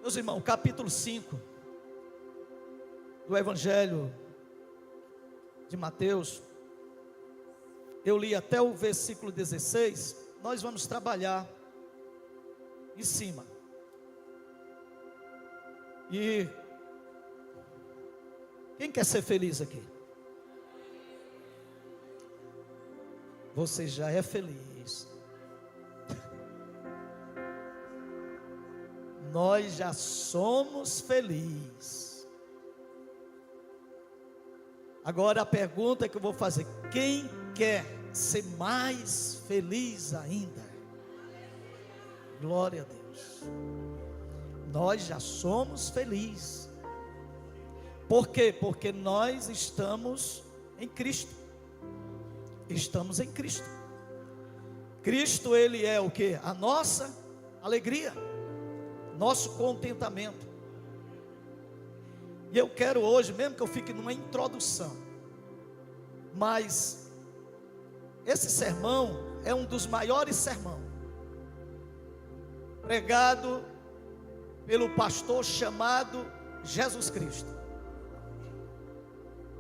Meus irmãos, capítulo 5 do Evangelho de Mateus, eu li até o versículo 16, nós vamos trabalhar em cima. E quem quer ser feliz aqui? Você já é feliz. Nós já somos felizes. Agora a pergunta que eu vou fazer: quem quer ser mais feliz ainda? Glória a Deus. Nós já somos felizes. Por quê? Porque nós estamos em Cristo. Estamos em Cristo. Cristo, Ele é o que? A nossa alegria, nosso contentamento. E eu quero hoje, mesmo que eu fique numa introdução, mas esse sermão é um dos maiores sermões pregado pelo pastor chamado Jesus Cristo,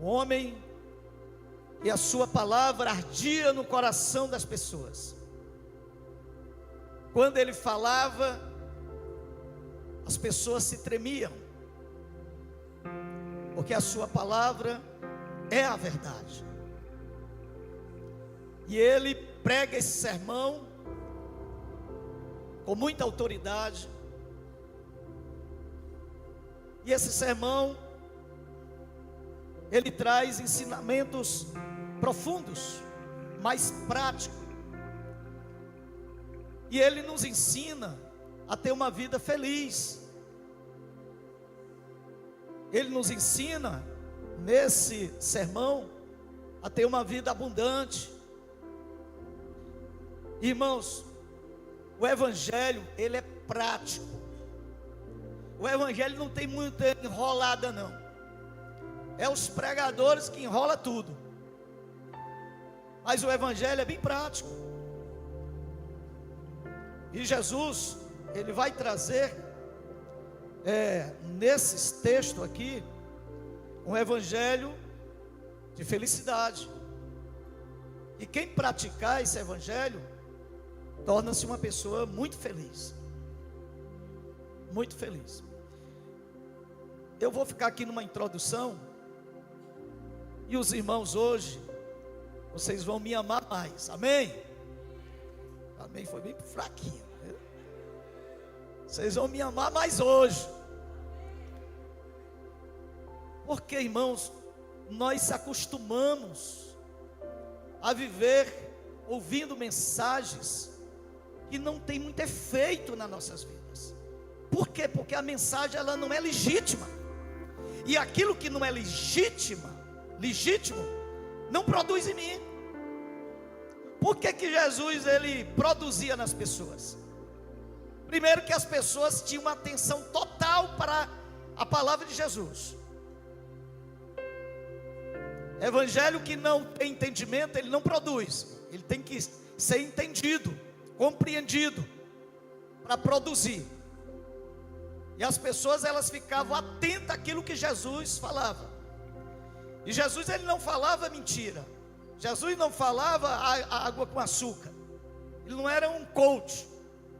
o homem que a sua palavra ardia no coração das pessoas. Quando ele falava, as pessoas se tremiam, porque a sua palavra é a verdade. E ele prega esse sermão com muita autoridade. E esse sermão, ele traz ensinamentos profundos, mais práticos. E ele nos ensina a ter uma vida feliz. Ele nos ensina, nesse sermão, a ter uma vida abundante. Irmãos, o Evangelho, ele é prático. O Evangelho não tem muita enrolada não. É os pregadores que enrolam tudo. Mas o Evangelho é bem prático. E Jesus, Ele vai trazer, nesses textos aqui, um Evangelho de felicidade. E quem praticar esse Evangelho, torna-se uma pessoa muito feliz. Muito feliz. Eu vou ficar aqui numa introdução. E os irmãos hoje, vocês vão me amar mais, amém? Amém, foi bem fraquinho. Vocês vão me amar mais hoje. Porque, irmãos, nós se acostumamos a viver ouvindo mensagens que não tem muito efeito nas nossas vidas. Por quê? Porque a mensagem ela não é legítima. E aquilo que não é legítimo, não produz em mim. Por que que Jesus ele produzia nas pessoas? Primeiro que as pessoas tinham uma atenção total para a palavra de Jesus. Evangelho que não tem entendimento, ele não produz. Ele tem que ser entendido, compreendido, para produzir. E as pessoas elas ficavam atentas àquilo que Jesus falava. E Jesus ele não falava mentira. Jesus não falava água com açúcar. Ele não era um coach.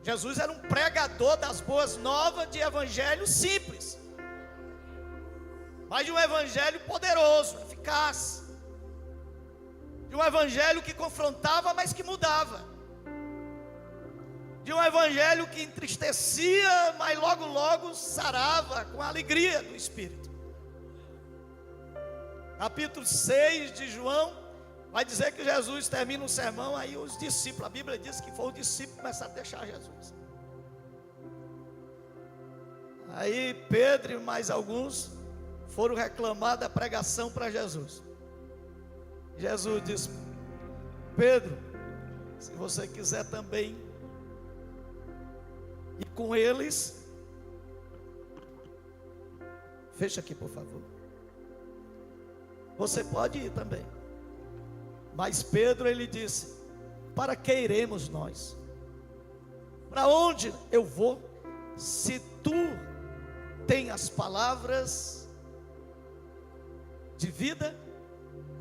Jesus era um pregador das boas novas de evangelho simples, mas de um evangelho poderoso, eficaz, de um evangelho que confrontava, mas que mudava, de um evangelho que entristecia, mas logo logo sarava com a alegria do Espírito. Capítulo 6 de João vai dizer que Jesus termina o sermão, aí os discípulos, a Bíblia diz que foi o discípulo começar a deixar Jesus. Aí Pedro e mais alguns foram reclamar da pregação para Jesus. Jesus disse: Pedro, se você quiser também ir com eles, fecha aqui por favor, você pode ir também. Mas Pedro ele disse: para que iremos nós? Para onde eu vou, se tu tem as palavras de vida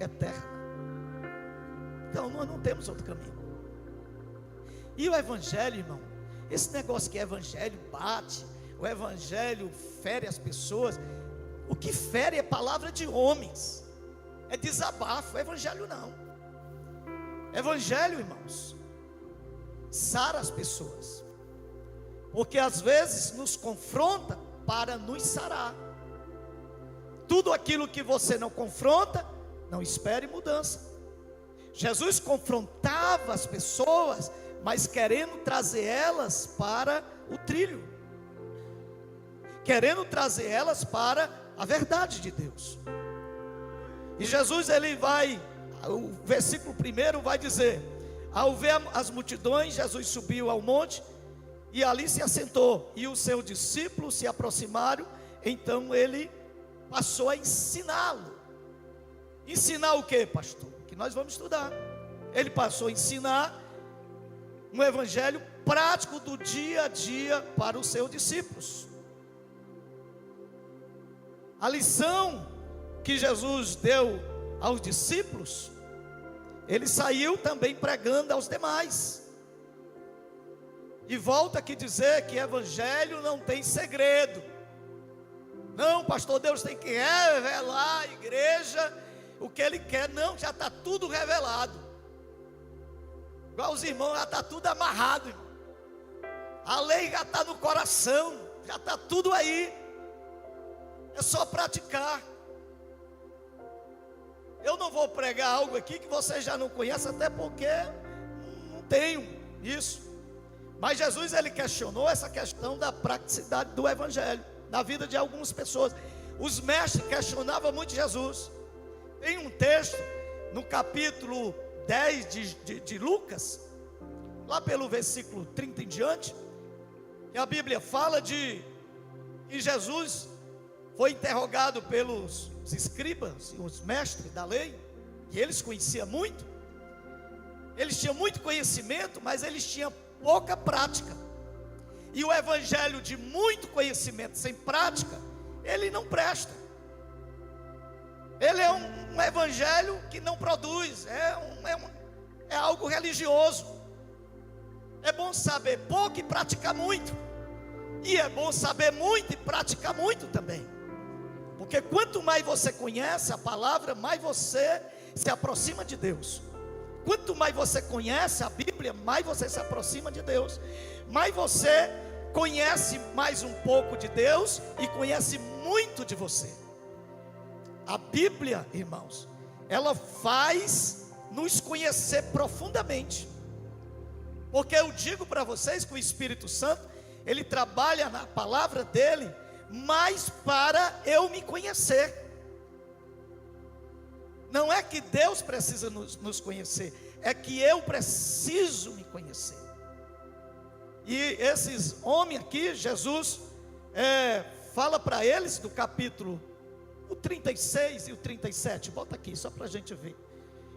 eterna. Então nós não temos outro caminho. E o evangelho, irmão, esse negócio que evangelho bate, o evangelho fere as pessoas, o que fere é palavra de homens, é desabafo. O evangelho não. Evangelho, irmãos, sara as pessoas, porque às vezes nos confronta para nos sarar. Tudo aquilo que você não confronta, não espere mudança. Jesus confrontava as pessoas, mas querendo trazer elas para o trilho, querendo trazer elas para a verdade de Deus. E Jesus, ele vai, o versículo 1 vai dizer: ao ver as multidões, Jesus subiu ao monte e ali se assentou, e os seus discípulos se aproximaram. Então ele passou a ensiná-lo. Ensinar o que, pastor? Que nós vamos estudar. Ele passou a ensinar um evangelho prático do dia a dia para os seus discípulos. A lição que Jesus deu aos discípulos, ele saiu também pregando aos demais. E volta aqui dizer que evangelho não tem segredo. Não, pastor, Deus tem que revelar à igreja o que Ele quer. Não, já está tudo revelado. Igual os irmãos, já está tudo amarrado, irmão. A lei já está no coração, já está tudo aí. É só praticar. Eu não vou pregar algo aqui que você já não conhece, até porque não tenho isso. Mas Jesus, ele questionou essa questão da praticidade do evangelho na vida de algumas pessoas. Os mestres questionavam muito Jesus. Tem um texto no capítulo 10 de Lucas, lá pelo versículo 30 em diante, que a Bíblia fala de que Jesus foi interrogado pelos escribas e os mestres da lei, e eles conheciam muito. Eles tinham muito conhecimento, mas eles tinham pouca prática. E o evangelho de muito conhecimento sem prática, ele não presta. Ele é um evangelho que não produz, é algo religioso. É bom saber pouco e praticar muito. E é bom saber muito e praticar muito também. Porque quanto mais você conhece a palavra, mais você se aproxima de Deus. Quanto mais você conhece a Bíblia, mais você se aproxima de Deus. Mais você conhece mais um pouco de Deus e conhece muito de você. A Bíblia, irmãos, ela faz nos conhecer profundamente. Porque eu digo para vocês que o Espírito Santo, ele trabalha na palavra dele, mas para eu me conhecer. Não é que Deus precisa nos conhecer, é que eu preciso me conhecer. E esses homens aqui, Jesus fala para eles do capítulo o 36 e o 37, bota aqui só para a gente ver.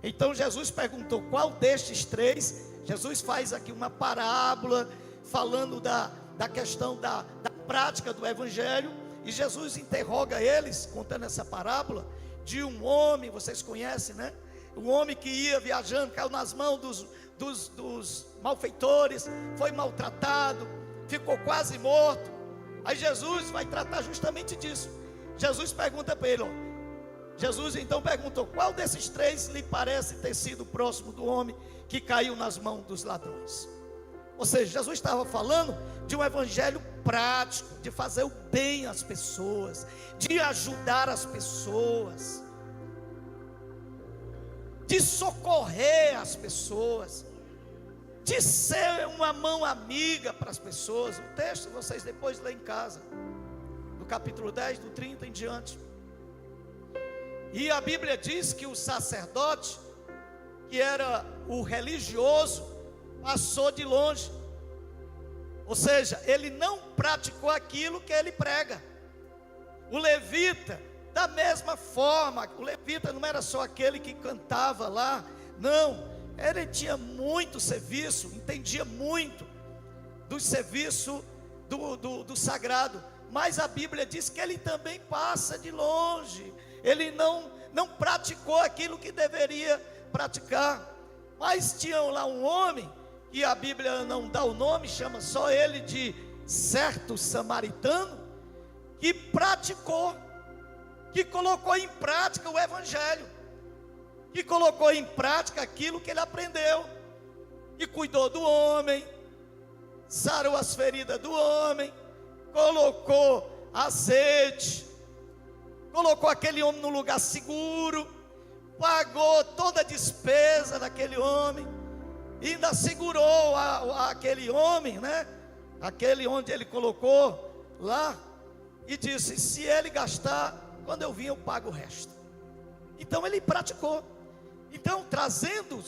Então Jesus perguntou: qual destes três? Jesus faz aqui uma parábola falando da questão da prática do evangelho. E Jesus interroga eles, contando essa parábola de um homem, vocês conhecem, né? Um homem que ia viajando, caiu nas mãos dos malfeitores, foi maltratado, ficou quase morto. Aí Jesus vai tratar justamente disso. Jesus pergunta para ele, Jesus então perguntou: qual desses três lhe parece ter sido próximo do homem que caiu nas mãos dos ladrões? Ou seja, Jesus estava falando de um evangelho prático, de fazer o bem às pessoas, de ajudar as pessoas, de socorrer as pessoas, de ser uma mão amiga para as pessoas. O texto vocês depois lêem em casa, do capítulo 10, do 30 em diante. E a Bíblia diz que o sacerdote, que era o religioso, passou de longe. Ou seja, ele não praticou aquilo que ele prega. O levita, da mesma forma, o levita não era só aquele que cantava lá, não, ele tinha muito serviço, entendia muito do serviço do sagrado, mas a Bíblia diz que ele também passa de longe. Ele não praticou aquilo que deveria praticar. Mas tinha lá um homem, que a Bíblia não dá o nome, chama só ele de certo samaritano, que praticou, que colocou em prática o evangelho, que colocou em prática aquilo que ele aprendeu, e cuidou do homem, sarou as feridas do homem, colocou azeite, colocou aquele homem no lugar seguro, pagou toda a despesa daquele homem, e ainda segurou aquele homem, né? Aquele onde ele colocou lá, e disse: se ele gastar, quando eu vim eu pago o resto. Então ele praticou. Então, trazendo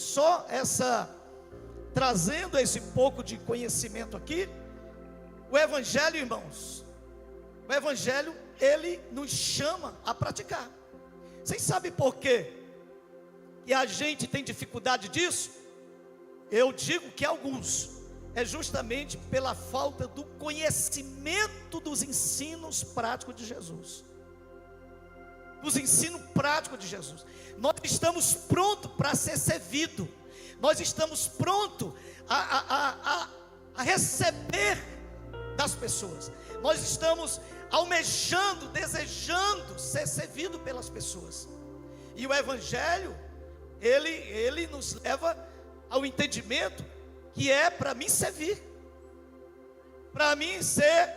esse pouco de conhecimento aqui, o evangelho, irmãos, o evangelho, ele nos chama a praticar. Vocês sabem por quê que a gente tem dificuldade disso? Eu digo que alguns, é justamente pela falta do conhecimento dos ensinos práticos de Jesus. Dos ensinos práticos de Jesus. Nós estamos prontos para ser servido. Nós estamos prontos a receber das pessoas. Nós estamos almejando, desejando ser servido pelas pessoas. E o evangelho, ele nos leva ao entendimento que é para mim servir, para mim ser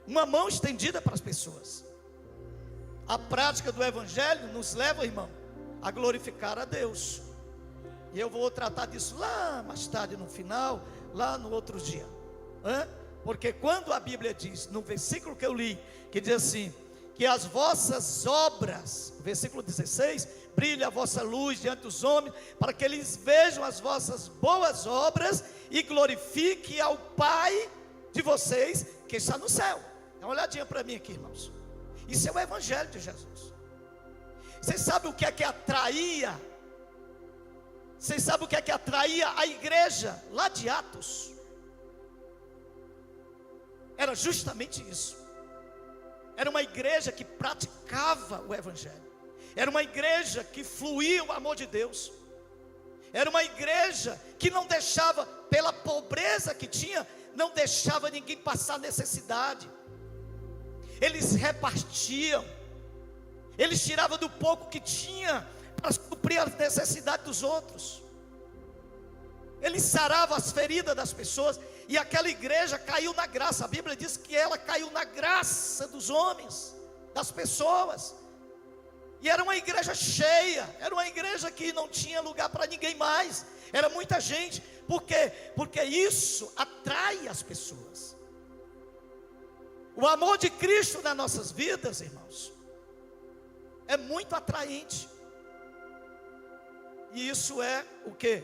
uma mão estendida para as pessoas. A prática do evangelho nos leva, irmão, a glorificar a Deus. E eu vou tratar disso lá mais tarde, no final, lá no outro dia. Porque quando a Bíblia diz, no versículo que eu li, que diz assim, que as vossas obras, versículo 16, brilhe a vossa luz diante dos homens, para que eles vejam as vossas boas obras e glorifique ao Pai de vocês que está no céu. Dá uma olhadinha para mim aqui, irmãos. Isso é o evangelho de Jesus. Vocês sabem o que é que atraía? Vocês sabem o que é que atraía a igreja lá de Atos? Era justamente isso. Era uma igreja que praticava o evangelho. Era uma igreja que fluía o amor de Deus. Era uma igreja que não deixava, pela pobreza que tinha, não deixava ninguém passar necessidade. Eles repartiam. Eles tiravam do pouco que tinha para suprir as necessidades dos outros. Eles saravam as feridas das pessoas. E aquela igreja caiu na graça. A Bíblia diz que ela caiu na graça dos homens, das pessoas. E era uma igreja cheia. Era uma igreja que não tinha lugar para ninguém mais. Era muita gente. Por quê? Porque isso atrai as pessoas. O amor de Cristo nas nossas vidas, irmãos, é muito atraente. E isso é o quê?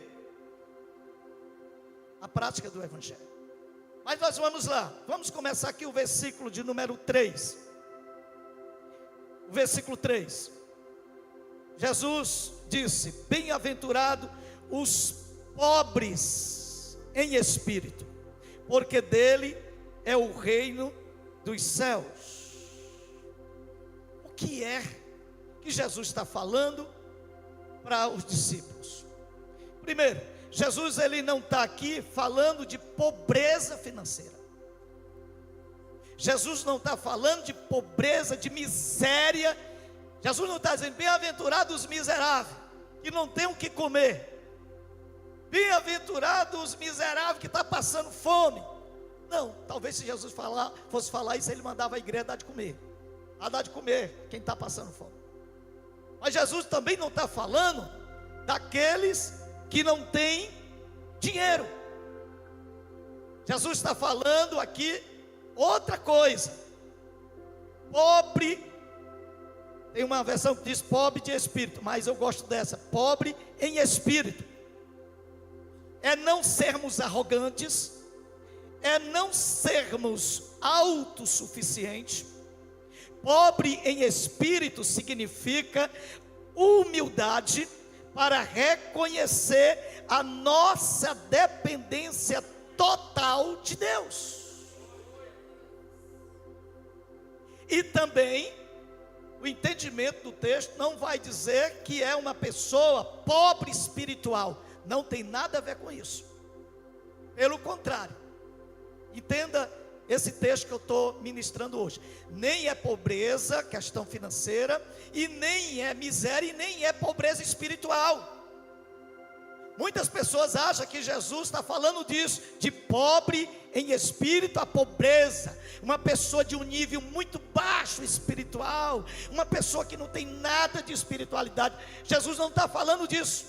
A prática do evangelho. Mas nós vamos lá. Vamos começar aqui o versículo de número 3. O versículo 3. Jesus disse: bem-aventurado os pobres em espírito, porque dele é o reino dos céus. O que é que Jesus está falando para os discípulos? Primeiro, Jesus ele não está aqui falando de pobreza financeira. Jesus não está falando de pobreza, de miséria. Jesus não está dizendo bem-aventurados os miseráveis, que não tem o que comer. Bem-aventurados os miseráveis que estão passando fome. Não, talvez se Jesus fosse falar isso, ele mandava a igreja dar de comer. A dar de comer quem está passando fome. Mas Jesus também não está falando daqueles que não têm dinheiro. Jesus está falando aqui outra coisa. Pobre, tem uma versão que diz pobre de espírito, mas eu gosto dessa, pobre em espírito. É não sermos arrogantes, é não sermos autossuficientes. Pobre em espírito significa humildade para reconhecer a nossa dependência total de Deus. E também, o entendimento do texto não vai dizer que é uma pessoa pobre espiritual. Não tem nada a ver com isso. Pelo contrário, entenda esse texto que eu estou ministrando hoje. Nem é pobreza, questão financeira, e nem é miséria, e nem é pobreza espiritual. Muitas pessoas acham que Jesus está falando disso, de pobre em espírito, a pobreza, uma pessoa de um nível muito baixo espiritual, uma pessoa que não tem nada de espiritualidade. Jesus não está falando disso.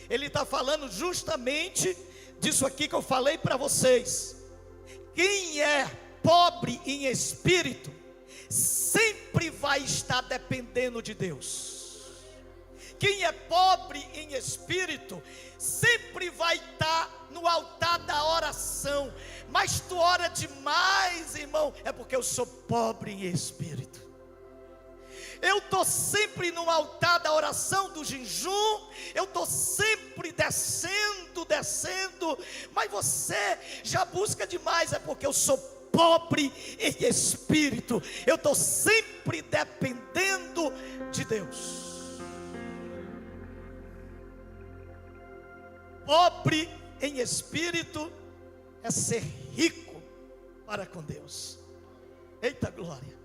Ele está falando justamente disso aqui que eu falei para vocês. Quem é pobre em espírito, sempre vai estar dependendo de Deus. Quem é pobre em espírito, sempre vai estar no altar da oração. Mas tu ora demais, irmão, é porque eu sou pobre em espírito. Eu estou sempre no altar da oração, do jejum, eu estou sempre descendo, mas você já busca demais, é porque eu sou pobre em espírito, eu estou sempre dependendo de Deus. Pobre em espírito é ser rico para com Deus. Eita glória!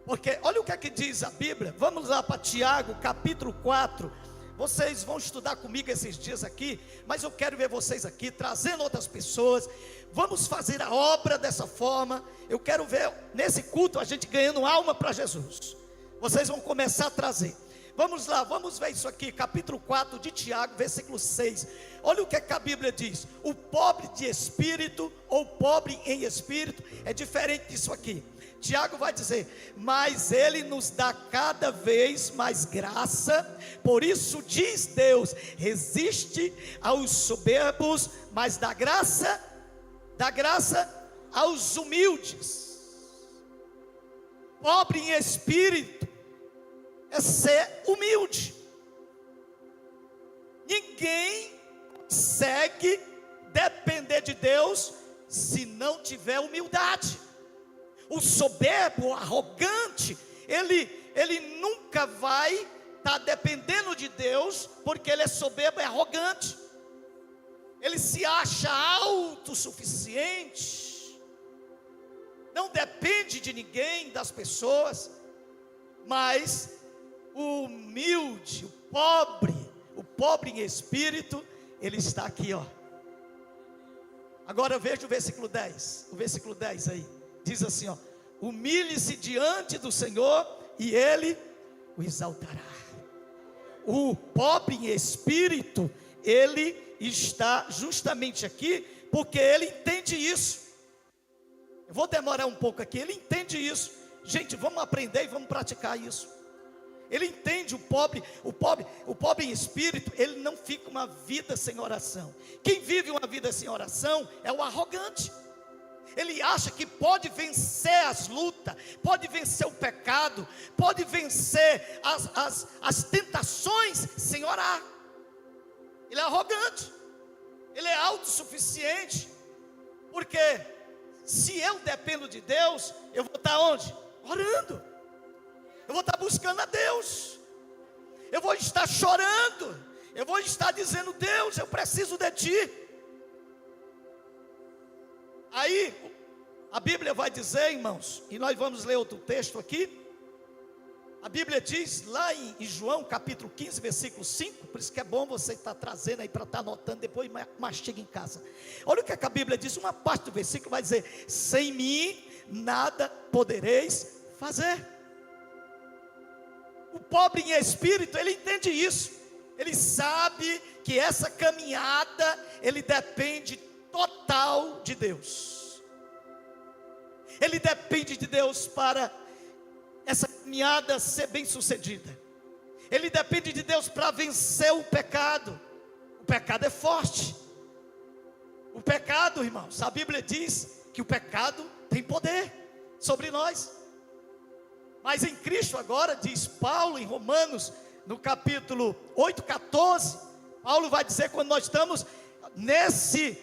Porque olha o que é que diz a Bíblia. Vamos lá para Tiago, capítulo 4. Vocês vão estudar comigo esses dias aqui, mas eu quero ver vocês aqui, trazendo outras pessoas. Vamos fazer a obra dessa forma. Eu quero ver nesse culto a gente ganhando alma para Jesus. Vocês vão começar a trazer. Vamos lá, vamos ver isso aqui, capítulo 4 de Tiago, versículo 6. Olha o que a Bíblia diz. O pobre de espírito, ou pobre em espírito, é diferente disso aqui. Tiago vai dizer: mas ele nos dá cada vez mais graça. Por isso diz Deus: resiste aos soberbos, mas dá graça aos humildes. Pobre em espírito é ser humilde. Ninguém consegue depender de Deus se não tiver humildade. O soberbo, o arrogante, ele nunca vai estar dependendo de Deus, porque ele é soberbo e arrogante. Ele se acha autossuficiente, não depende de ninguém, das pessoas. Mas o humilde, o pobre em espírito, ele está aqui, ó. Agora veja o versículo 10. O versículo 10 aí diz assim, ó: humilhe-se diante do Senhor e Ele o exaltará. O pobre em espírito, ele está justamente aqui, porque ele entende isso. Eu vou demorar um pouco aqui, ele entende isso. Gente, vamos aprender e vamos praticar isso. Ele entende o pobre em espírito, ele não fica uma vida sem oração. Quem vive uma vida sem oração é o arrogante. Ele acha que pode vencer as lutas, pode vencer o pecado, pode vencer as tentações sem orar. Ele é arrogante, ele é autossuficiente, porque se eu dependo de Deus, eu vou estar onde? Orando. Eu vou estar buscando a Deus. Eu vou estar chorando. Eu vou estar dizendo: Deus, eu preciso de Ti. Aí, a Bíblia vai dizer, irmãos, e nós vamos ler outro texto aqui. A Bíblia diz lá em João capítulo 15, versículo 5. Por isso que é bom você estar trazendo aí para estar anotando, depois mastiga em casa. Olha o que a Bíblia diz, uma parte do versículo vai dizer: sem mim nada podereis fazer. O pobre em espírito, ele entende isso. Ele sabe que essa caminhada, ele depende total de Deus. Ele depende de Deus para essa caminhada ser bem sucedida. Ele depende de Deus para vencer o pecado. O pecado é forte. O pecado, irmãos, a Bíblia diz que o pecado tem poder sobre nós. Mas em Cristo agora, diz Paulo em Romanos, no capítulo 8, 14, Paulo vai dizer, quando nós estamos nesse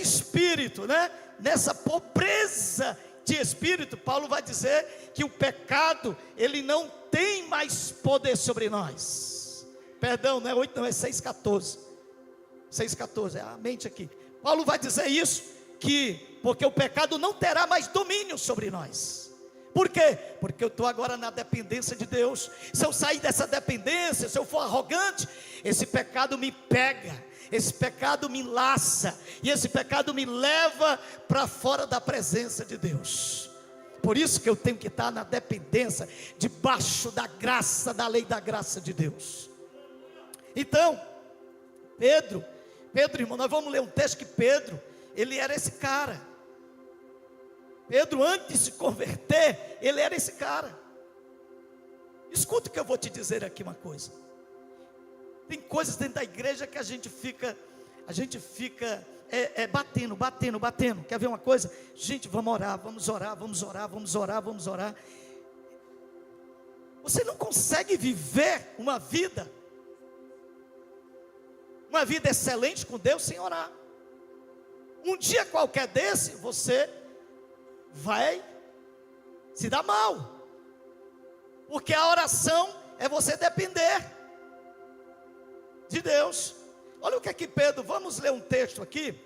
espírito, né? Nessa pobreza de espírito, Paulo vai dizer que o pecado, ele não tem mais poder sobre nós. Perdão, não é 8, não, é 6,14. 6,14, é a mente aqui. Paulo vai dizer isso, porque o pecado não terá mais domínio sobre nós. Por quê? Porque eu estou agora na dependência de Deus. Se eu sair dessa dependência, se eu for arrogante, esse pecado me pega, esse pecado me laça, e esse pecado me leva para fora da presença de Deus. Por isso que eu tenho que estar na dependência, debaixo da graça, da lei da graça de Deus. Então, Pedro, irmão, nós vamos ler um texto que Pedro, ele era esse cara. Pedro, antes de se converter, ele era esse cara. Escuta o que eu vou te dizer aqui uma coisa. Tem coisas dentro da igreja que a gente fica batendo. Quer ver uma coisa? Gente, vamos orar. Você não consegue viver uma vida excelente com Deus sem orar. Um dia qualquer desse, você vai se dar mal, porque a oração é você depender de Deus. Olha o que é que Pedro, vamos ler um texto aqui,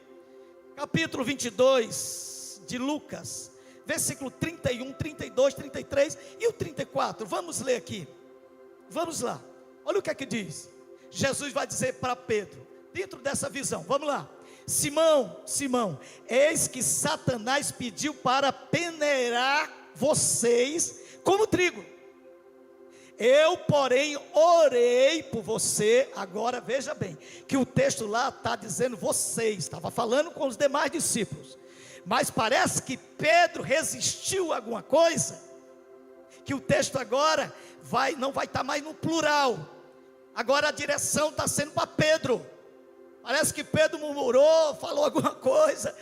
capítulo 22 de Lucas, versículo 31, 32, 33 e o 34, vamos ler aqui, vamos lá, olha o que é que diz. Jesus vai dizer para Pedro, dentro dessa visão, vamos lá: Simão, eis que Satanás pediu para peneirar vocês como trigo. Eu, porém, orei por você. Agora veja bem, que o texto lá está dizendo vocês, estava falando com os demais discípulos, mas parece que Pedro resistiu a alguma coisa, que o texto agora não vai estar mais no plural, agora a direção está sendo para Pedro. Parece que Pedro murmurou, falou alguma coisa,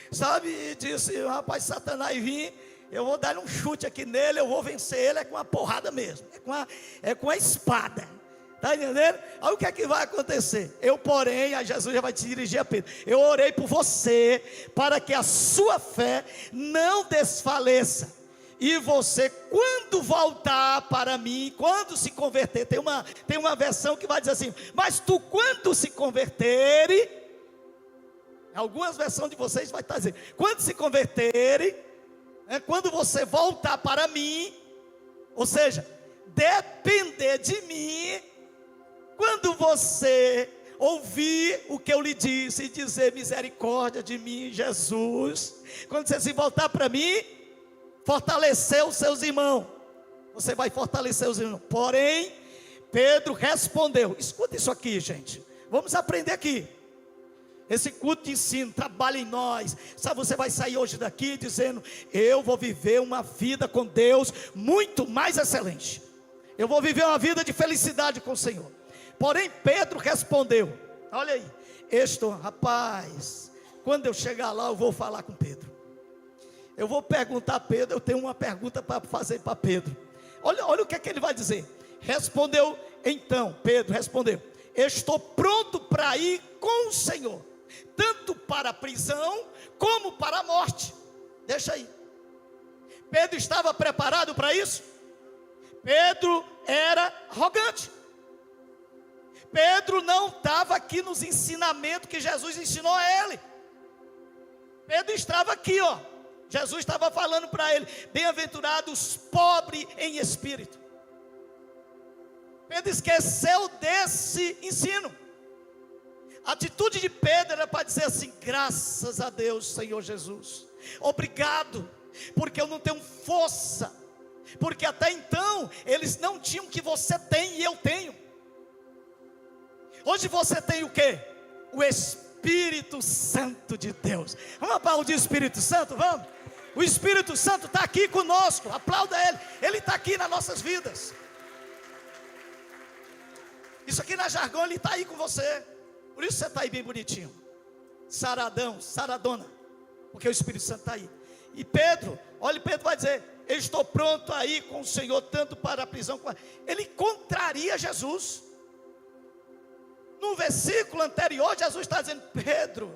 sabe, e disse: rapaz, Satanás vir, eu vou dar um chute aqui nele, eu vou vencer ele, é com uma porrada mesmo, é com a espada, está entendendo? Aí o que é que vai acontecer? Eu, porém, aí Jesus já vai te dirigir a Pedro, eu orei por você, para que a sua fé não desfaleça, e você, quando voltar para mim, quando se converter, tem uma versão que vai dizer assim: mas tu, quando se convertere, algumas versões de vocês vai estar dizendo, quando se convertere, quando você voltar para mim, ou seja, depender de mim, quando você ouvir o que eu lhe disse e dizer misericórdia de mim, Jesus, quando você se voltar para mim, fortalecer os seus irmãos, você vai fortalecer os irmãos. Porém, Pedro respondeu, escuta isso aqui, gente, vamos aprender aqui, esse culto de ensino, trabalha em nós, sabe, você vai sair hoje daqui dizendo: eu vou viver uma vida com Deus muito mais excelente, eu vou viver uma vida de felicidade com o Senhor. Porém, Pedro respondeu, olha aí, rapaz, quando eu chegar lá eu vou falar com Pedro, eu vou perguntar a Pedro, eu tenho uma pergunta para fazer para Pedro. Olha o que é que ele vai dizer. Respondeu então, Pedro respondeu: estou pronto para ir com o Senhor, tanto para a prisão, como para a morte. Deixa aí. Pedro estava preparado para isso? Pedro era arrogante. Pedro não estava aqui nos ensinamentos que Jesus ensinou a ele. Pedro estava aqui, ó. Jesus estava falando para ele: bem-aventurados pobres em espírito. Pedro esqueceu desse ensino. A atitude de Pedro era para dizer assim: graças a Deus, Senhor Jesus, obrigado, porque eu não tenho força, porque até então eles não tinham o que você tem e eu tenho. Hoje você tem o que? O Espírito Santo de Deus. Vamos aplaudir o Espírito Santo, vamos? O Espírito Santo está aqui conosco, aplauda Ele, Ele está aqui nas nossas vidas. Isso aqui na jargão, Ele está aí com você. Por isso você está aí bem bonitinho, saradão, saradona, porque o Espírito Santo está aí. E Pedro, olha, Pedro vai dizer: eu estou pronto a ir com o Senhor, tanto para a prisão como ele contraria Jesus. No versículo anterior, Jesus está dizendo: Pedro,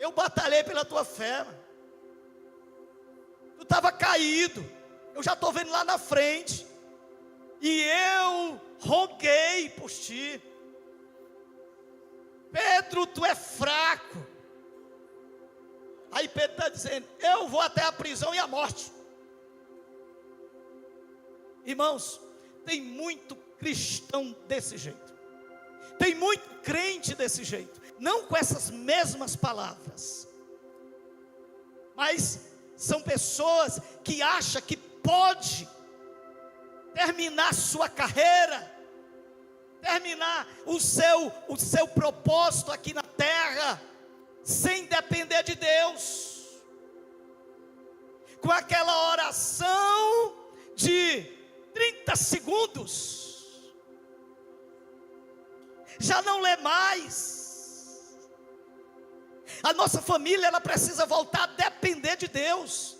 Eu batalhei pela tua fé, mano. Tu estava caído, eu já estou vendo lá na frente, e eu roguei por ti. Pedro, tu é fraco. Aí Pedro está dizendo, eu vou até a prisão e a morte. Irmãos, tem muito cristão desse jeito, tem muito crente desse jeito, não com essas mesmas palavras, mas são pessoas que acham que pode terminar sua carreira, terminar o seu propósito aqui na terra, sem depender de Deus, com aquela oração de 30 segundos, já não lê mais. A nossa família, ela precisa voltar a depender de Deus,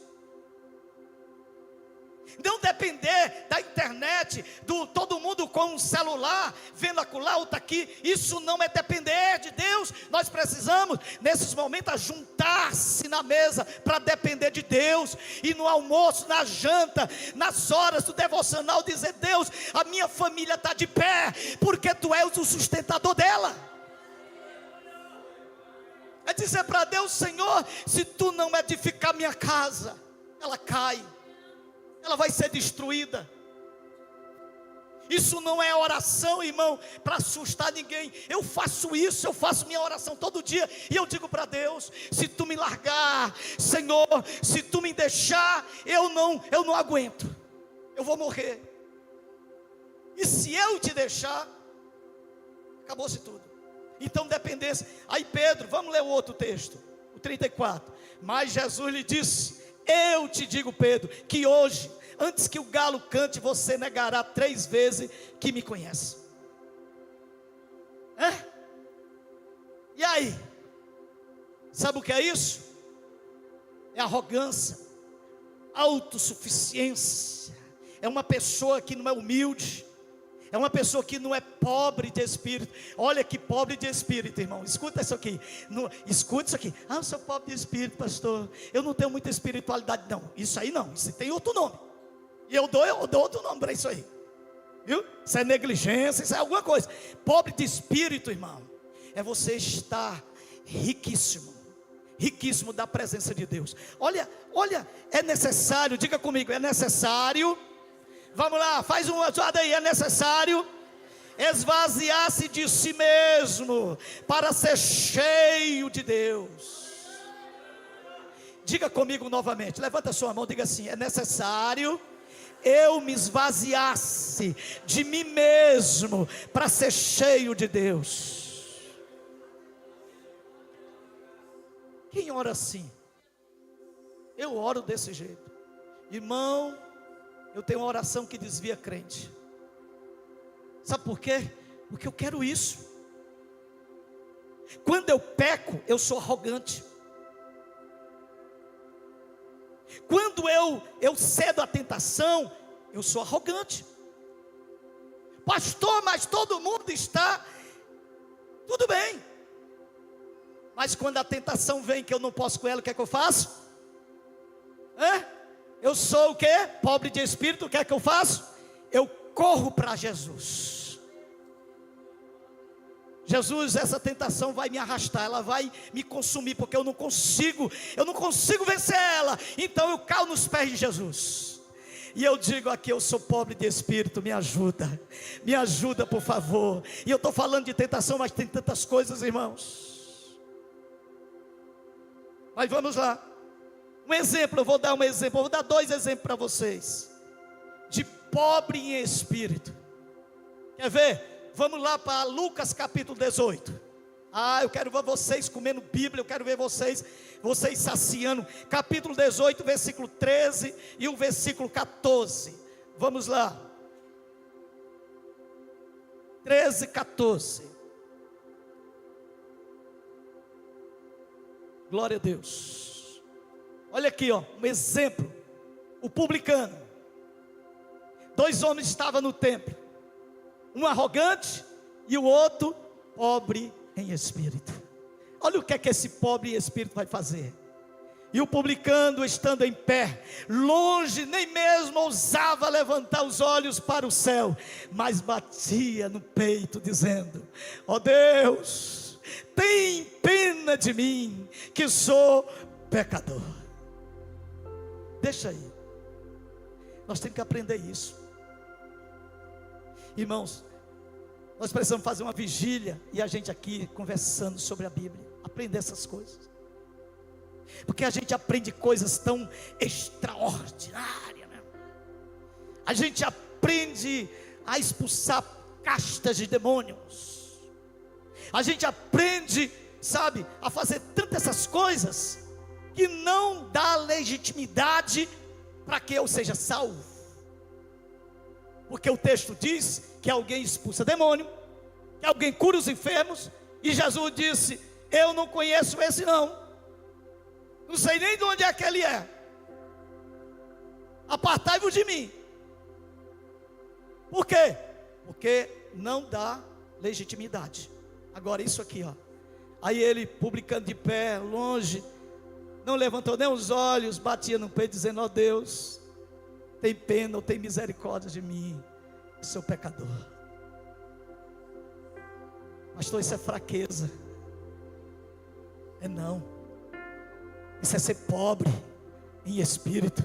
não depender da internet, do todo mundo com um celular, vendo acolá, outro aqui. Isso não é depender de Deus. Nós precisamos, nesses momentos, juntar-se na mesa para depender de Deus, e no almoço, na janta, nas horas do devocional, dizer: Deus, a minha família está de pé, porque Tu és o sustentador dela. É dizer para Deus: Senhor, se Tu não edificar minha casa, ela cai, ela vai ser destruída. Isso não é oração, irmão, para assustar ninguém. Eu faço isso, eu faço minha oração todo dia, e eu digo para Deus: se Tu me largar, Senhor, se Tu me deixar, eu não aguento, eu vou morrer. E se eu te deixar, acabou-se tudo. Então dependência. Aí Pedro, vamos ler o outro texto, o 34. Mas Jesus lhe disse: eu te digo, Pedro, que hoje, antes que o galo cante, você negará 3 vezes que me conhece. E aí? Sabe o que é isso? É arrogância, autossuficiência. É uma pessoa que não é humilde, é uma pessoa que não é pobre de espírito. Olha que pobre de espírito, irmão. Escuta isso aqui. Escuta isso aqui. Ah, eu sou pobre de espírito, pastor. Eu não tenho muita espiritualidade. Não, isso aí não. Isso tem outro nome. E eu dou outro nome para isso aí. Viu? Isso é negligência, isso é alguma coisa. Pobre de espírito, irmão, é você estar riquíssimo. Riquíssimo da presença de Deus. Olha, é necessário, diga comigo, é necessário. Vamos lá, faz uma zoada aí. É necessário esvaziar-se de si mesmo para ser cheio de Deus. Diga comigo novamente, levanta a sua mão, diga assim: é necessário eu me esvaziasse de mim mesmo para ser cheio de Deus. Quem ora assim? Eu oro desse jeito, irmão. Eu tenho uma oração que desvia crente. Sabe por quê? Porque eu quero isso. Quando eu peco, eu sou arrogante. Quando eu cedo à tentação, eu sou arrogante. Pastor, mas todo mundo está tudo bem. Mas quando a tentação vem que eu não posso com ela, o que é que eu faço? Eu sou o quê? Pobre de espírito. O que é que eu faço? Eu corro para Jesus. Jesus, essa tentação vai me arrastar, ela vai me consumir, porque eu não consigo vencer ela. Então eu caio nos pés de Jesus, e eu digo aqui: eu sou pobre de espírito, me ajuda por favor. E eu estou falando de tentação, mas tem tantas coisas, irmãos. Mas vamos lá. Um exemplo, eu vou dar 2 exemplos para vocês, de pobre em espírito. Quer ver? Vamos lá para Lucas capítulo 18. Eu quero ver vocês comendo Bíblia, eu quero ver vocês saciando. Capítulo 18, versículo 13 e o versículo 14. Vamos lá. 13, 14. Glória a Deus. Olha aqui, um exemplo. O publicano. 2 homens estavam no templo, um arrogante e o outro pobre em espírito. olha o que é que esse pobre espírito vai fazer. E o publicano, estando em pé, longe, nem mesmo ousava levantar os olhos para o céu, mas batia no peito, dizendo: ó Deus, tem pena de mim, que sou pecador. Deixa aí, nós temos que aprender isso, irmãos. Nós precisamos fazer uma vigília, e a gente aqui conversando sobre a Bíblia, aprender essas coisas, porque a gente aprende coisas tão extraordinárias, né? A gente aprende a expulsar castas de demônios, a gente aprende, sabe, a fazer tantas essas coisas, que não dá legitimidade para que eu seja salvo, porque o texto diz que alguém expulsa demônio, que alguém cura os enfermos, e Jesus disse: eu não conheço esse não sei nem de onde é que ele é, apartai-vos de mim. Por quê? Porque não dá legitimidade. Agora isso aqui, ó. Aí ele, publicando de pé, longe, não levantou nem os olhos, batia no peito, dizendo: ó Deus, tem pena ou tem misericórdia de mim, que sou pecador. Pastor, isso é fraqueza? É não. Isso é ser pobre em espírito.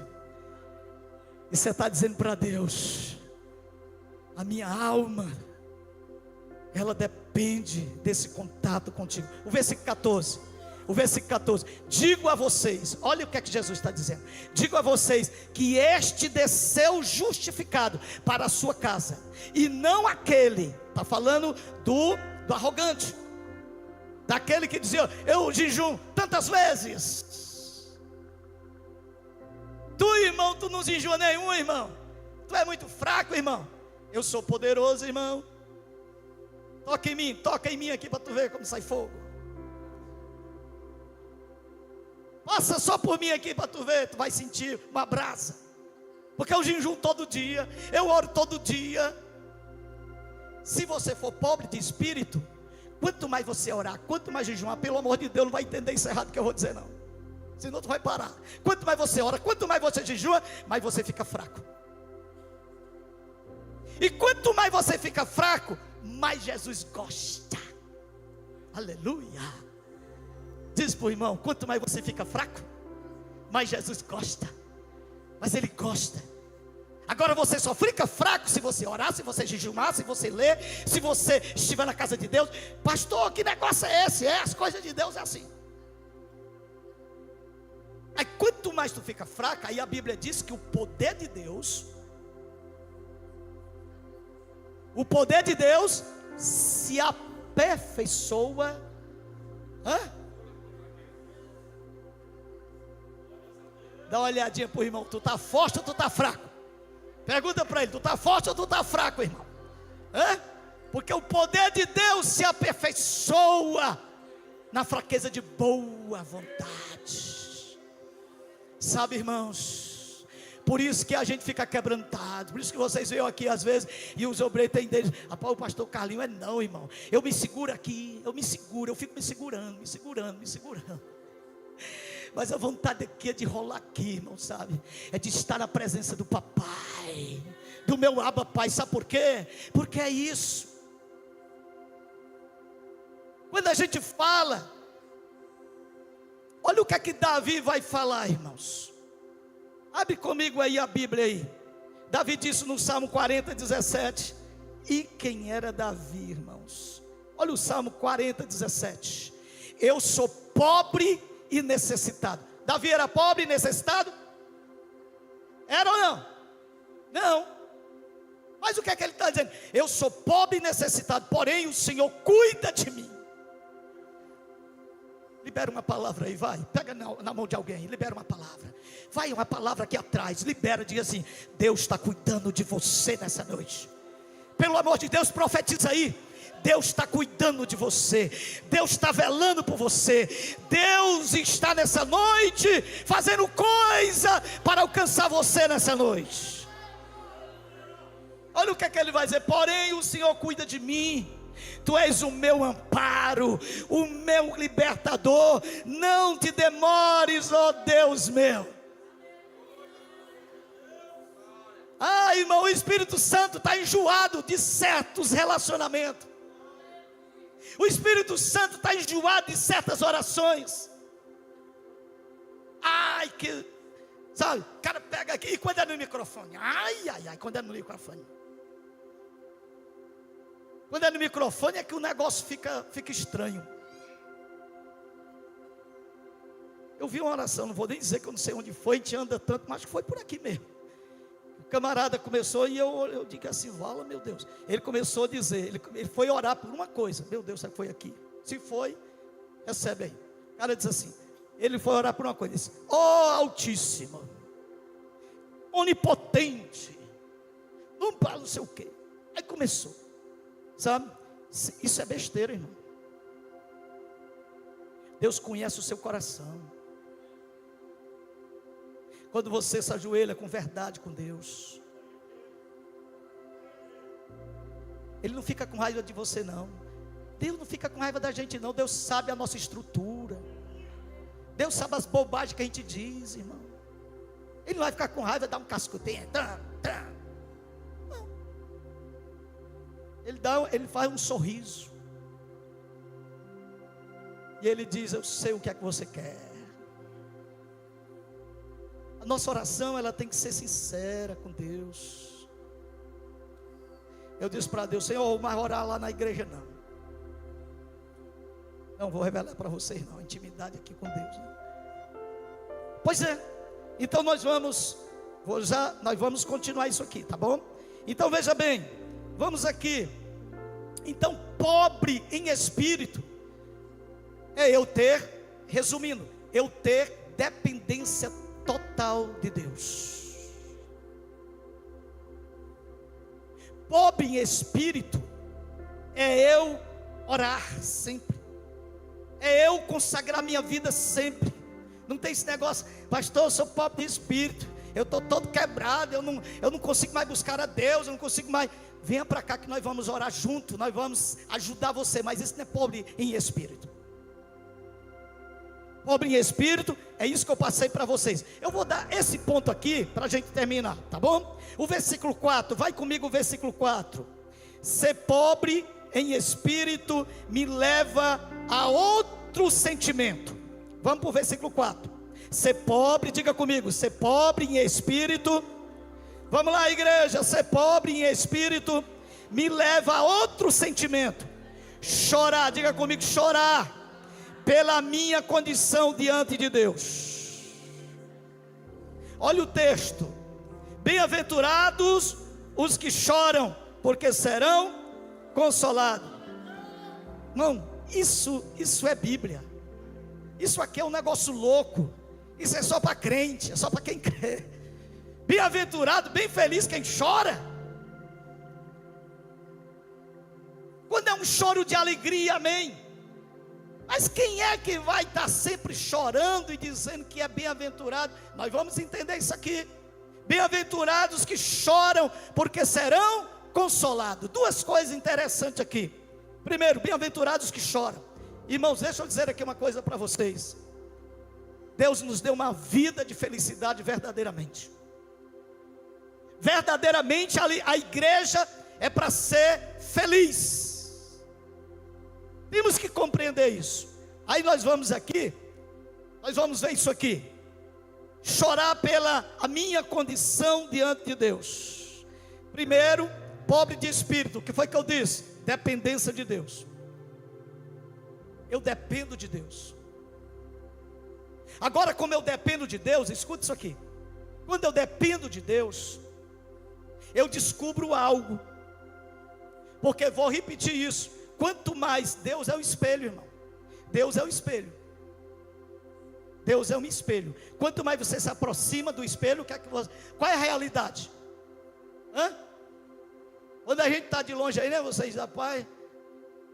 E você está dizendo para Deus: a minha alma, ela depende desse contato contigo. O versículo 14, digo a vocês, olha o que é que Jesus está dizendo: digo a vocês que este desceu justificado para a sua casa, e não aquele, está falando do arrogante, daquele que dizia: eu jejum tantas vezes. Tu, irmão, tu não jejua nenhum, irmão. Tu é muito fraco, irmão. Eu sou poderoso, irmão. Toca em mim aqui para tu ver como sai fogo. Passa só por mim aqui para tu ver, tu vai sentir uma brasa. Porque eu jejum todo dia, eu oro todo dia. Se você for pobre de espírito, quanto mais você orar, quanto mais jejuar, pelo amor de Deus, não vai entender isso errado que eu vou dizer não, senão tu vai parar. Quanto mais você ora, quanto mais você jejua, mais você fica fraco. E quanto mais você fica fraco, mais Jesus gosta. Aleluia. Diz para o irmão: quanto mais você fica fraco, mais Jesus gosta. Mas Ele gosta. Agora você só fica fraco se você orar, se você jejuar, se você ler, se você estiver na casa de Deus. Pastor, que negócio é esse? As coisas de Deus é assim. Aí quanto mais tu fica fraco, aí a Bíblia diz que o poder de Deus se aperfeiçoa. Dá uma olhadinha para o irmão: tu está forte ou tu está fraco? Pergunta para ele: tu está forte ou tu está fraco, irmão? Porque o poder de Deus se aperfeiçoa na fraqueza de boa vontade. Sabe, irmãos, por isso que a gente fica quebrantado. Por isso que vocês veem aqui às vezes, e os obreiros têm deles: o pastor Carlinho é não, irmão. Eu me seguro aqui, eu fico me segurando. Mas a vontade aqui é de rolar aqui, irmão, sabe? É de estar na presença do papai, do meu Abba Pai. Sabe por quê? Porque é isso. Quando a gente fala, olha o que é que Davi vai falar, irmãos. Abre comigo aí a Bíblia aí. Davi disse no Salmo 40, 17. E quem era Davi, irmãos? Olha o Salmo 40, 17. Eu sou pobre e necessitado. Davi era pobre e necessitado? Era ou não? Não. Mas o que é que ele está dizendo? Eu sou pobre e necessitado, porém o Senhor cuida de mim. Libera uma palavra aí, vai. Pega na mão de alguém, libera uma palavra. Vai, uma palavra aqui atrás, libera, diz assim: Deus está cuidando de você nessa noite. Pelo amor de Deus, profetiza aí. Deus está cuidando de você. Deus está velando por você. Deus está nessa noite fazendo coisa para alcançar você nessa noite. Olha o que é que ele vai dizer: porém o Senhor cuida de mim. Tu és o meu amparo, o meu libertador. Não te demores, ó Deus meu. Irmão, o Espírito Santo está enjoado de certos relacionamentos. O Espírito Santo está enjoado de certas orações. Sabe, o cara pega aqui e quando é no microfone. Quando é no microfone. Quando é no microfone é que o negócio fica estranho. Eu vi uma oração, não vou nem dizer que eu não sei onde foi, a gente anda tanto, mas foi por aqui mesmo. O camarada começou e eu digo assim, vala meu Deus. Ele começou a dizer, ele foi orar por uma coisa. Meu Deus, será que foi aqui? Se foi, recebe aí. O cara diz assim, ele foi orar por uma coisa, disse, Altíssimo, onipotente, não sei o quê. Aí começou, sabe? Isso é besteira, irmão. Deus conhece o seu coração. Quando você se ajoelha com verdade com Deus, Ele não fica com raiva de você não. Deus não fica com raiva da gente não. Deus sabe a nossa estrutura. Deus sabe as bobagens que a gente diz, irmão. Ele não vai ficar com raiva, dar um cascudenho. Não. Ele faz um sorriso. E Ele diz, eu sei o que é que você quer. A nossa oração, ela tem que ser sincera com Deus. Eu disse para Deus, Senhor, mas orar lá na igreja não. Não vou revelar para vocês não, intimidade aqui com Deus, né? Pois é, então nós vamos continuar isso aqui, tá bom? Então veja bem, vamos aqui. Então, pobre em espírito é resumindo, eu ter dependência total de Deus. Pobre em espírito é eu orar sempre, é eu consagrar minha vida sempre. Não tem esse negócio, pastor, eu sou pobre de espírito, eu estou todo quebrado, eu não consigo mais buscar a Deus, eu não consigo mais. Venha para cá que nós vamos orar junto, nós vamos ajudar você, mas isso não é pobre em espírito. Pobre em espírito, é isso que eu passei para vocês. Eu vou dar esse ponto aqui, para a gente terminar, tá bom? O versículo 4, vai comigo o versículo 4. Ser pobre em espírito me leva a outro sentimento. Vamos para o versículo 4. Ser pobre, diga comigo, ser pobre em espírito. Vamos lá, igreja, ser pobre em espírito me leva a outro sentimento. Chorar, diga comigo, chorar pela minha condição diante de Deus. Olha o texto. Bem-aventurados os que choram, porque serão consolados. Não, isso é Bíblia. Isso aqui é um negócio louco. Isso é só para crente, é só para quem crê. Bem-aventurado, bem feliz quem chora. Quando é um choro de alegria, amém. Mas quem é que vai estar sempre chorando e dizendo que é bem-aventurado? Nós vamos entender isso aqui. Bem-aventurados que choram, porque serão consolados. Duas coisas interessantes aqui. Primeiro, bem-aventurados que choram. Irmãos, deixa eu dizer aqui uma coisa para vocês. Deus nos deu uma vida de felicidade verdadeiramente. Verdadeiramente a igreja é para ser feliz. Temos que compreender isso. Aí nós vamos aqui, nós vamos ver isso aqui. Chorar pela a minha condição diante de Deus. Primeiro, pobre de espírito. O que foi que eu disse? Dependência de Deus. Eu dependo de Deus. Agora, como eu dependo de Deus, escuta isso aqui. Quando eu dependo de Deus, eu descubro algo. Porque vou repetir isso. Quanto mais, Deus é o espelho, irmão. Deus é o espelho. Deus é um espelho. Quanto mais você se aproxima do espelho, qual é a realidade? Quando a gente está de longe aí, né? Vocês dizem, rapaz,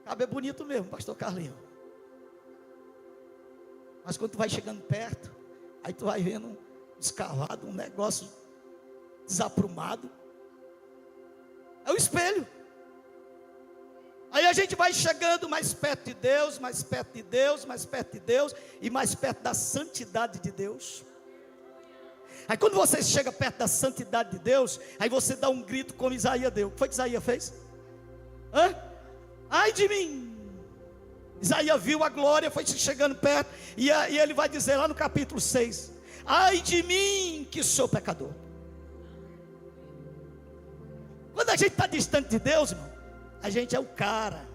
cabe é bonito mesmo, pastor Carlinhos. Mas quando tu vai chegando perto, aí tu vai vendo um descavado, um negócio desaprumado. É o espelho. Aí a gente vai chegando mais perto de Deus, mais perto de Deus, mais perto de Deus, e mais perto da santidade de Deus. Aí quando você chega perto da santidade de Deus, aí você dá um grito como Isaías deu. O que foi que Isaías fez? Ai de mim! Isaías viu a glória, foi chegando perto, e ele vai dizer lá no capítulo 6: ai de mim que sou pecador. Quando a gente está distante de Deus, irmão, a gente é o cara,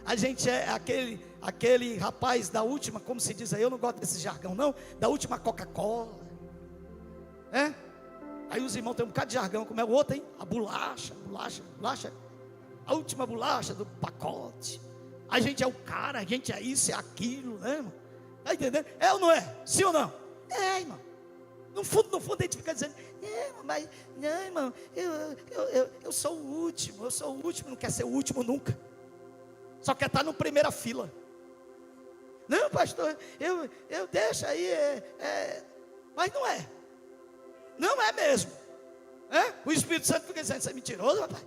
a gente é aquele rapaz da última, como se diz aí, eu não gosto desse jargão não, da última Coca-Cola, aí os irmãos têm um bocado de jargão, como é o outro, hein? A bolacha, a última bolacha do pacote. A gente é o cara, a gente é isso, é aquilo, né, irmão? Está entendendo? É ou não é? Sim ou não? É, irmão. No fundo a gente fica dizendo: mas não, irmão, eu sou o último, não quer ser o último nunca, só quer estar na primeira fila. Não, pastor, eu deixo aí, mas não é mesmo, o Espírito Santo fica dizendo: você é mentiroso, rapaz,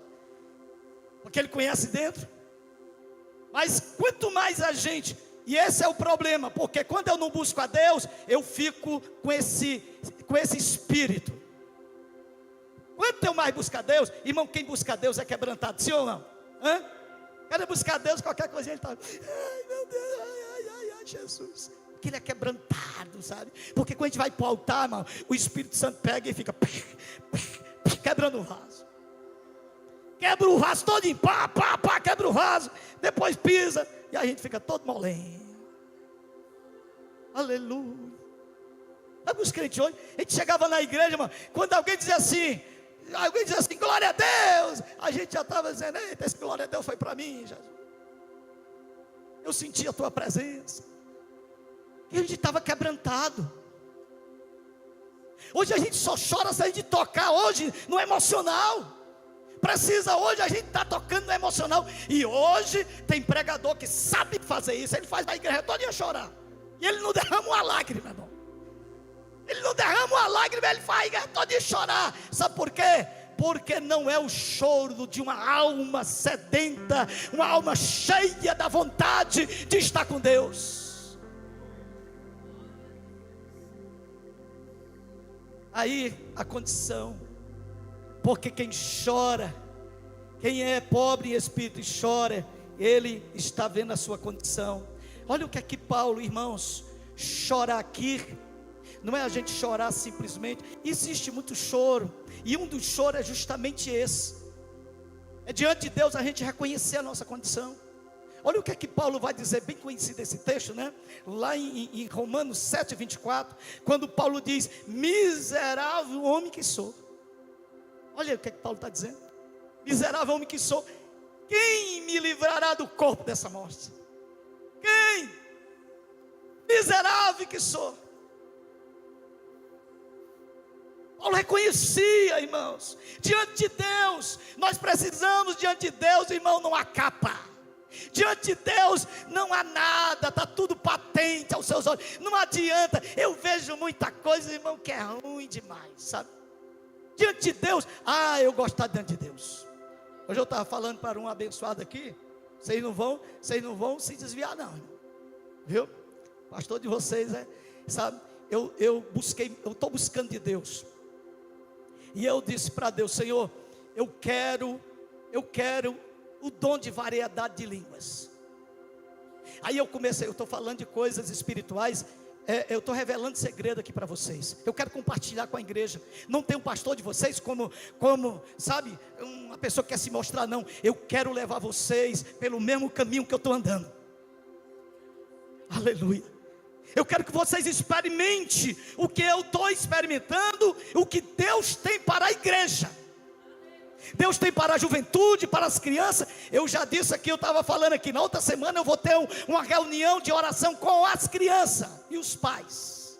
porque ele conhece dentro. Mas quanto mais a gente, e esse é o problema, porque quando eu não busco a Deus, eu fico com esse espírito. Quanto eu mais busco a Deus, irmão, quem busca a Deus é quebrantado, sim ou não? Quero buscar a Deus, qualquer coisinha ele está: ai meu Deus, ai Jesus, porque ele é quebrantado, sabe? Porque quando a gente vai para o altar, irmão, o Espírito Santo pega e fica quebrando o vaso. Quebra o vaso todinho, quebra o vaso, depois pisa, e a gente fica todo molenho. Aleluia. Sabe os crentes hoje? A gente chegava na igreja, irmão, quando alguém dizia assim, glória a Deus, a gente já estava dizendo: eita, esse glória a Deus foi para mim, Jesus. Eu senti a tua presença. E a gente estava quebrantado. Hoje a gente só chora se a gente tocar hoje no emocional. Precisa, hoje a gente está tocando no emocional. E hoje tem pregador que sabe fazer isso. Ele faz a igreja toda chorar. E ele não derrama uma lágrima, irmão. Ele não derrama uma lágrima, ele faz a igreja toda chorar. Sabe por quê? Porque não é o choro de uma alma sedenta, uma alma cheia da vontade de estar com Deus. Aí a condição, porque quem chora, quem é pobre em espírito e chora, ele está vendo a sua condição. Olha o que é que Paulo, irmãos, chora aqui. Não é a gente chorar simplesmente. Existe muito choro, e um dos choros é justamente esse. É diante de Deus a gente reconhecer a nossa condição. Olha o que é que Paulo vai dizer, bem conhecido esse texto, né? Lá em Romanos 7:24, quando Paulo diz: miserável homem que sou. Olha o que é que Paulo está dizendo: miserável homem que sou, quem me livrará do corpo dessa morte? Quem? Miserável que sou. Paulo reconhecia, irmãos, diante de Deus, nós precisamos, diante de Deus, irmão, não há capa, diante de Deus não há nada, está tudo patente aos seus olhos, não adianta. Eu vejo muita coisa, irmão, que é ruim demais, sabe? Diante de Deus, eu gosto de estar diante de Deus. Hoje eu estava falando para um abençoado aqui, vocês não vão se desviar não, irmão. Viu? Pastor de vocês, sabe, eu estou buscando de Deus. E eu disse para Deus: Senhor, eu quero o dom de variedade de línguas. Aí eu estou falando de coisas espirituais, eu estou revelando segredo aqui para vocês. Eu quero compartilhar com a igreja. Não tem um pastor de vocês como sabe, uma pessoa que quer se mostrar, não. Eu quero levar vocês pelo mesmo caminho que eu estou andando. Aleluia. Eu quero que vocês experimentem o que eu estou experimentando, o que Deus tem para a igreja. Deus tem para a juventude, para as crianças. Eu já disse aqui, eu estava falando aqui, na outra semana eu vou ter uma reunião de oração com as crianças e os pais.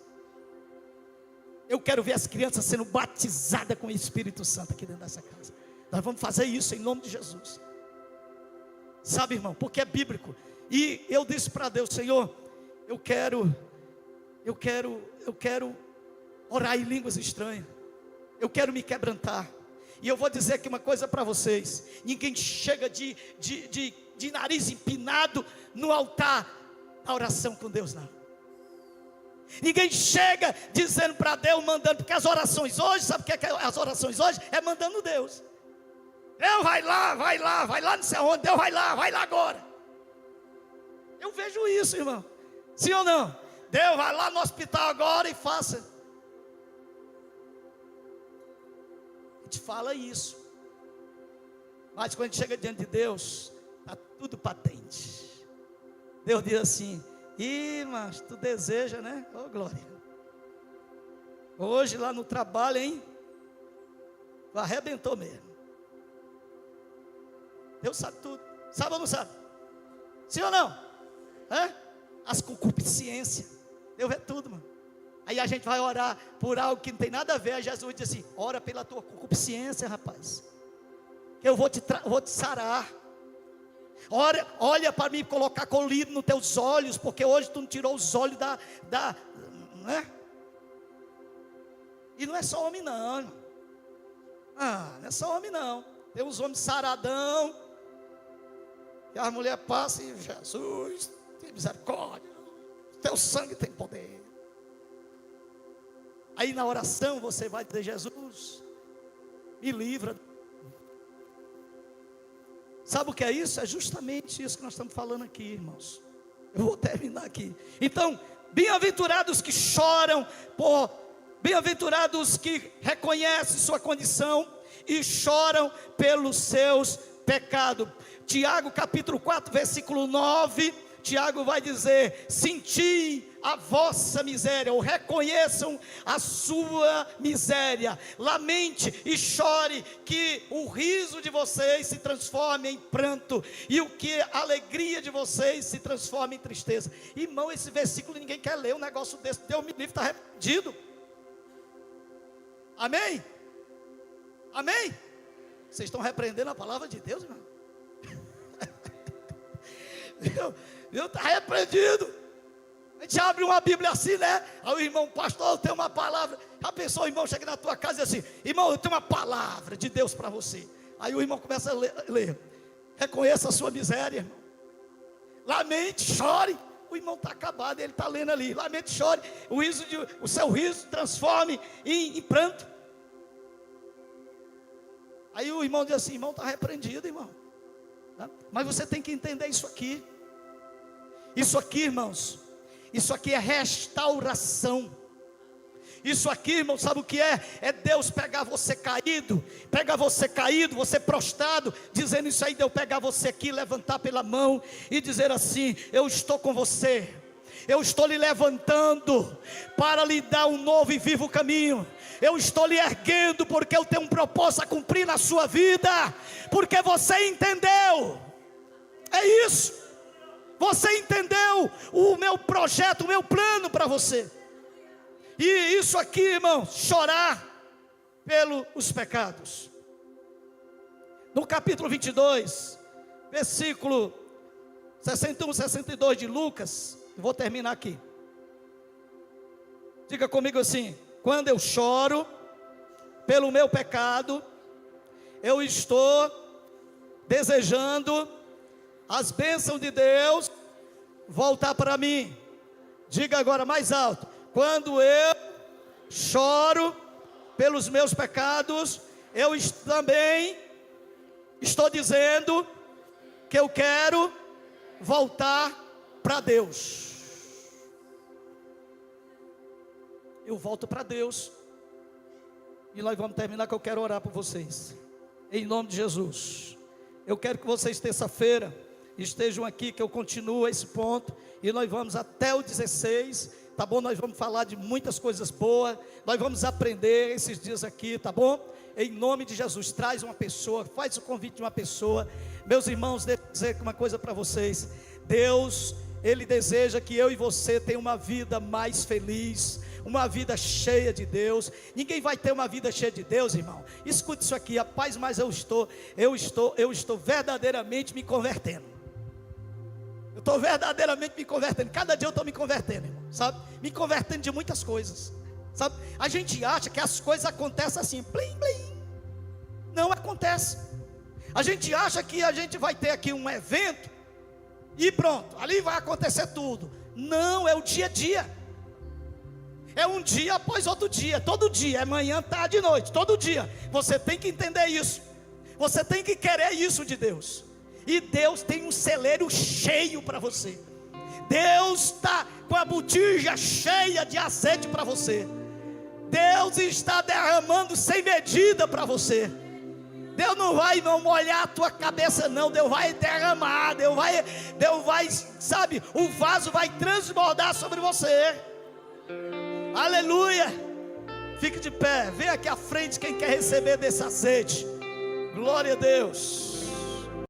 Eu quero ver as crianças sendo batizadas com o Espírito Santo aqui dentro dessa casa. Nós vamos fazer isso em nome de Jesus. Sabe, irmão, porque é bíblico. E eu disse para Deus: Senhor, eu quero orar em línguas estranhas. Eu quero me quebrantar. E eu vou dizer aqui uma coisa para vocês: ninguém chega de nariz empinado no altar da oração com Deus, não. Ninguém chega dizendo para Deus, mandando, porque as orações hoje, sabe o que é as orações hoje? É mandando Deus. Deus vai lá, não sei aonde, Deus vai lá agora. Eu vejo isso, irmão. Sim ou não? Deus vai lá no hospital agora e faça. A gente fala isso, mas quando a gente chega diante de Deus, está tudo patente. Deus diz assim: mas tu deseja, né? Oh, glória. Hoje lá no trabalho, hein? Tu arrebentou mesmo. Deus sabe tudo. Sabe ou não sabe? Sim ou não? As concupiscências. Deus vê tudo, mano. Aí a gente vai orar por algo que não tem nada a ver. Aí Jesus diz assim: ora pela tua concupiscência, rapaz, que eu vou te sarar. Olha para mim, colocar colírio nos teus olhos, porque hoje tu não tirou os olhos né? E não é só homem não, irmão. Não é só homem não. Tem uns homens saradão, e a mulher passa e: Jesus, tem misericórdia, teu sangue tem poder. Aí na oração você vai dizer: Jesus, me livra. Sabe o que é isso? É justamente isso que nós estamos falando aqui, irmãos. Eu vou terminar aqui. Então, bem-aventurados que choram, bem-aventurados que reconhecem sua condição e choram pelos seus pecados. Tiago capítulo 4, versículo 9, Tiago vai dizer: senti a vossa miséria, ou reconheçam a sua miséria, lamente e chore, que o riso de vocês se transforme em pranto, e o que a alegria de vocês se transforme em tristeza. Irmão, esse versículo ninguém quer ler um negócio desse. Deus me livre, está repreendido. Amém? Amém? Vocês estão repreendendo a palavra de Deus, irmão? Deus está repreendido. A gente abre uma Bíblia assim, né? Aí o irmão: pastor, eu tenho uma palavra. Já pensou, o irmão chega na tua casa e diz assim: irmão, eu tenho uma palavra de Deus para você. Aí o irmão começa a ler. Reconheça a sua miséria, irmão. Lamente, chore. O irmão está acabado, ele está lendo ali. Lamente, chore. O seu riso transforme em pranto. Aí o irmão diz assim: irmão, está repreendido, irmão. Mas você tem que entender isso aqui. Isso aqui, irmãos, isso aqui é restauração. Isso aqui, irmão, sabe o que é? É Deus pegar você caído, você prostrado, dizendo isso aí, Deus pegar você aqui, levantar pela mão e dizer assim: eu estou com você, eu estou lhe levantando para lhe dar um novo e vivo caminho. Eu estou lhe erguendo porque eu tenho um propósito a cumprir na sua vida, porque você entendeu. É isso. Você entendeu o meu projeto, o meu plano para você. E isso aqui, irmão, chorar pelos pecados. No capítulo 22, versículo 61, 62 de Lucas, vou terminar aqui. Diga comigo assim: quando eu choro pelo meu pecado, eu estou desejando as bênçãos de Deus voltar para mim. Diga agora mais alto: quando eu choro pelos meus pecados, eu também estou dizendo que eu quero voltar para Deus. Eu volto para Deus. E nós vamos terminar, que eu quero orar por vocês. Em nome de Jesus. Eu quero que vocês terça-feira estejam aqui, que eu continuo esse ponto, e nós vamos até o 16, tá bom? Nós vamos falar de muitas coisas boas, nós vamos aprender esses dias aqui, tá bom? Em nome de Jesus, traz uma pessoa, faz o convite de uma pessoa. Meus irmãos, devo dizer uma coisa para vocês: Deus, Ele deseja que eu e você tenham uma vida mais feliz, uma vida cheia de Deus. Ninguém vai ter uma vida cheia de Deus, irmão. Escute isso aqui, rapaz, mas eu estou verdadeiramente me convertendo. Eu estou verdadeiramente me convertendo. Cada dia eu estou me convertendo, irmão, sabe? Me convertendo de muitas coisas, sabe? A gente acha que as coisas acontecem assim, plim, plim. Não acontece. A gente acha que a gente vai ter aqui um evento e pronto, ali vai acontecer tudo. Não, é o dia a dia. É um dia após outro dia, todo dia, é manhã, tarde e noite, todo dia. Você tem que entender isso. Você tem que querer isso de Deus. E Deus tem um celeiro cheio para você. Deus está com a botija cheia de azeite para você. Deus está derramando sem medida para você. Deus não vai molhar a tua cabeça não. Deus vai derramar. Deus vai, sabe, o vaso vai transbordar sobre você. Aleluia. Fique de pé, vem aqui à frente quem quer receber desse azeite. Glória a Deus.